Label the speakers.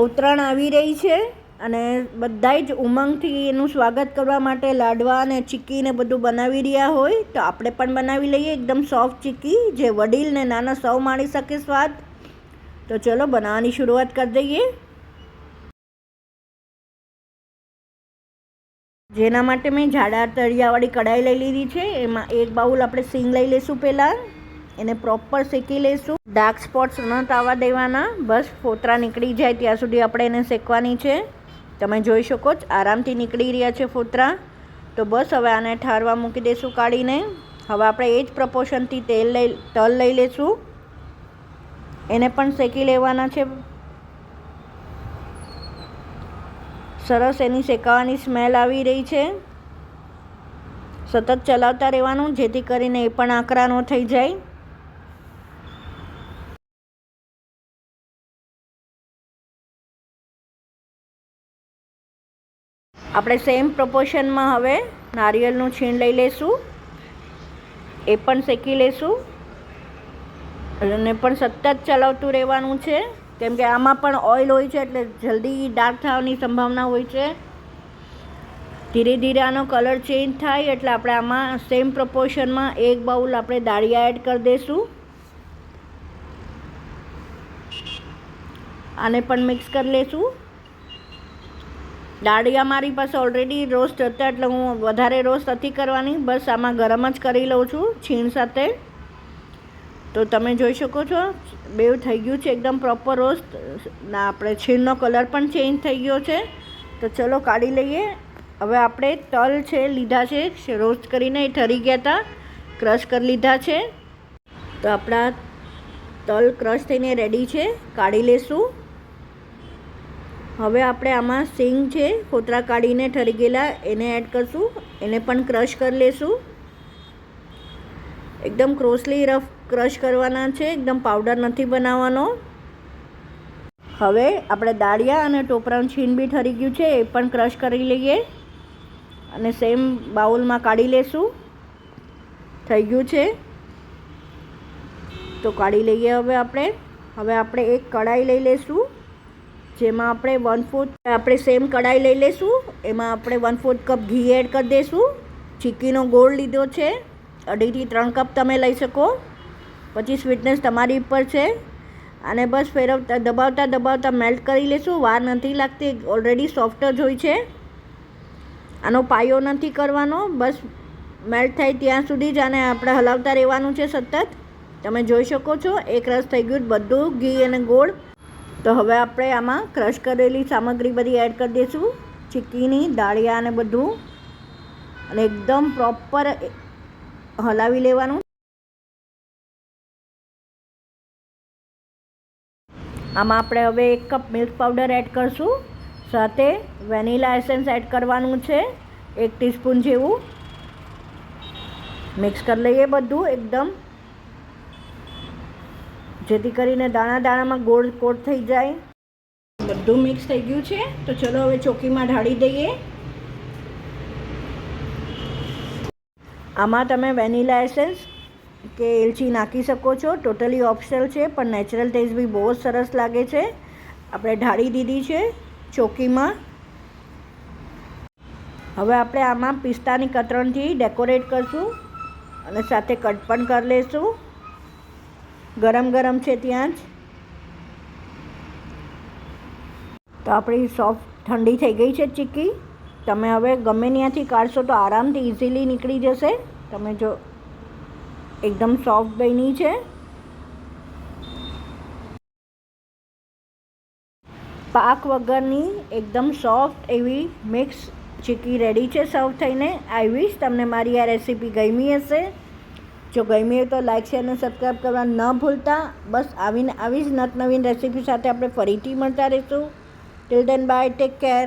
Speaker 1: ઉત્તરાયણ આવી રહી છે અને બધાય જ ઉમંગથી એનું સ્વાગત કરવા માટે લાડવા અને ચીક્કી ને બધું બનાવી રહ્યા હોય તો આપણે પણ બનાવી લઈએ એકદમ સોફ્ટ ચીક્કી જે વડીલ ને નાના સૌ માણી શકે સ્વાદ. તો ચલો બનાવવાની શરૂઆત કરી દઈએ. જેના માટે મેં જાડા તળિયાવાળી કઢાઈ લઈ લીધી છે. એમાં એક બાઉલ આપણે સિંગ લઈ લઈશું. પહેલાં એને પ્રોપર શેકી લઈશું. ડાર્ક સ્પોટ્સ ન આવવા દેવાના, બસ ફોતરા નીકળી જાય ત્યાં સુધી આપણે એને શેકવાની છે. તમે જોઈ શકો છો આરામથી નીકળી રહ્યા છે ફોતરા. તો બસ હવે આને ઠારવા મૂકી દઈશું કાઢીને. હવે આપણે એ જ પ્રપોર્શનથી તલ લઈ લઈશું. એને પણ શેકી લેવાના છે. સરસ એની શેકાવાની સ્મેલ આવી રહી છે. સતત ચલાવતા રહેવાનું જેથી કરીને એ પણ આકરા ન થઈ જાય. આપણે સેમ પ્રપોર્શનમાં હવે નારિયેળનું છીણ લઈ લઈશું. એ પણ શેકી લઈશું અને પણ સતત ચલાવતું રહેવાનું છે કેમ કે આમાં પણ ઓઇલ હોય છે એટલે જલ્દી ડાર્ક થવાની સંભાવના હોય છે. ધીરે ધીરે આનો કલર ચેન્જ થાય એટલે આપણે આમાં સેમ પ્રપોર્શનમાં એક બાઉલ આપણે દાળિયા એડ કરી દઈશું. આને પણ મિક્સ કરી લઈશું. દાળિયા મારી પાસે ઓલરેડી રોસ્ટ હતા એટલે હું વધારે રોસ્ટ નથી કરવાની, બસ આમાં ગરમ જ કરી લઉં છું છીણ સાથે. તો તમે જોઈ શકો છો બેવ થઈ ગયું છે એકદમ પ્રોપર રોસ્ટ. ના આપણે છીણનો કલર પણ ચેન્જ થઈ ગયો છે. તો ચલો કાઢી લઈએ. હવે આપણે તલ છે લીધા છે રોસ્ટ કરીને, એ ઠરી ગયા હતા, ક્રશ કરી લીધા છે. તો આપણા તલ ક્રશ થઈને રેડી છે, કાઢી લઈશું. હવે આપણે આમાં સિંગ છે ફોતરા કાઢીને ઠરી ગયેલા એને એડ કરશું. એને પણ ક્રશ કરી લઈશું. એકદમ ક્રોસલી રફ ક્રશ કરવાના છે, એકદમ પાવડર નથી બનાવવાનો. હવે આપણે દાળિયા અને ટોપરાનું છીણ બી ઠરી ગયું છે, એ પણ ક્રશ કરી લઈએ અને સેમ બાઉલમાં કાઢી લઈશું. થઈ ગયું છે તો કાઢી લઈએ. હવે આપણે એક કઢાઈ લઈ લઈશું જેમાં આપણે 1/4 આપણે સેમ કઢાઈ લઈ લઈશું. એમાં આપણે 1/4 કપ ઘી એડ કરી દઈશું. ચીક્કીનો ગોળ લીધો છે, 2.5 થી 3 કપ તમે લઈ શકો. પછી સ્વીટનેસ તમારી ઉપર છે. અને બસ ફેરવતા દબાવતા મેલ્ટ કરી લઈશું. વાર નથી લાગતી, ઓલરેડી સોફ્ટ જ હોય છે. આનો પાયો નથી કરવાનો, બસ મેલ્ટ થાય ત્યાં સુધી જ આને આપણે હલાવતા રહેવાનું છે સતત. તમે જોઈ શકો છો એક રસ થઈ ગયું બધું ઘી અને ગોળ. તો હવે આપણે આમાં ક્રશ કરેલી સામગ્રી બધી એડ કરી દઈશું, ચીક્કીની, દાળિયા અને બધું, અને એકદમ પ્રોપર હલાવી લેવાનું. આમાં આપણે હવે 1 કપ મિલ્ક પાવડર એડ કરશું. સાથે વેનીલા એસેન્સ એડ કરવાનું છે 1 ટીસ્પૂન જેવું. મિક્સ કરી લઈએ બધું એકદમ, જેથી કરીને દાણામાં ગોળ કોટ થઈ જાય. બધું મિક્સ થઈ ગયું છે. તો ચલો હવે ચોકીમાં ઢાળી દઈએ. આમાં તમે વેનીલા એસેન્સ કે એલચી નાખી શકો છો, ટોટલી ઓપ્શનલ છે, પણ નેચરલ ટેસ્ટ બી બહુ જ સરસ લાગે છે. આપણે ઢાળી દીધી છે ચોકીમાં. હવે આપણે આમાં પિસ્તાની કતરણથી ડેકોરેટ કરશું અને સાથે કટ પણ કરી લઈશું. ગરમ છે ત્યાં જ. તો આપણી સોફ્ટ ઠંડી થઈ ગઈ છે ચીક્કી. તમે હવે ગમે ત્યાંથી કાઢશો તો આરામથી ઇઝીલી નીકળી જશે. તમે જો એકદમ સોફ્ટ બની છે. પાક વગરની એકદમ સોફ્ટ એવી મિક્સ ચીક્કી રેડી છે સર્વ થઈને. આઈ વિશ તમને મારી આ રેસીપી ગમી હશે. જો ગમી હોય તો લાઈક, શેર અને સબસ્ક્રાઈબ કરવા ન ભૂલતા. બસ આવી જ નવીન રેસીપી સાથે આપણે ફરીથી મળતા રહીશું. Till then by, take care.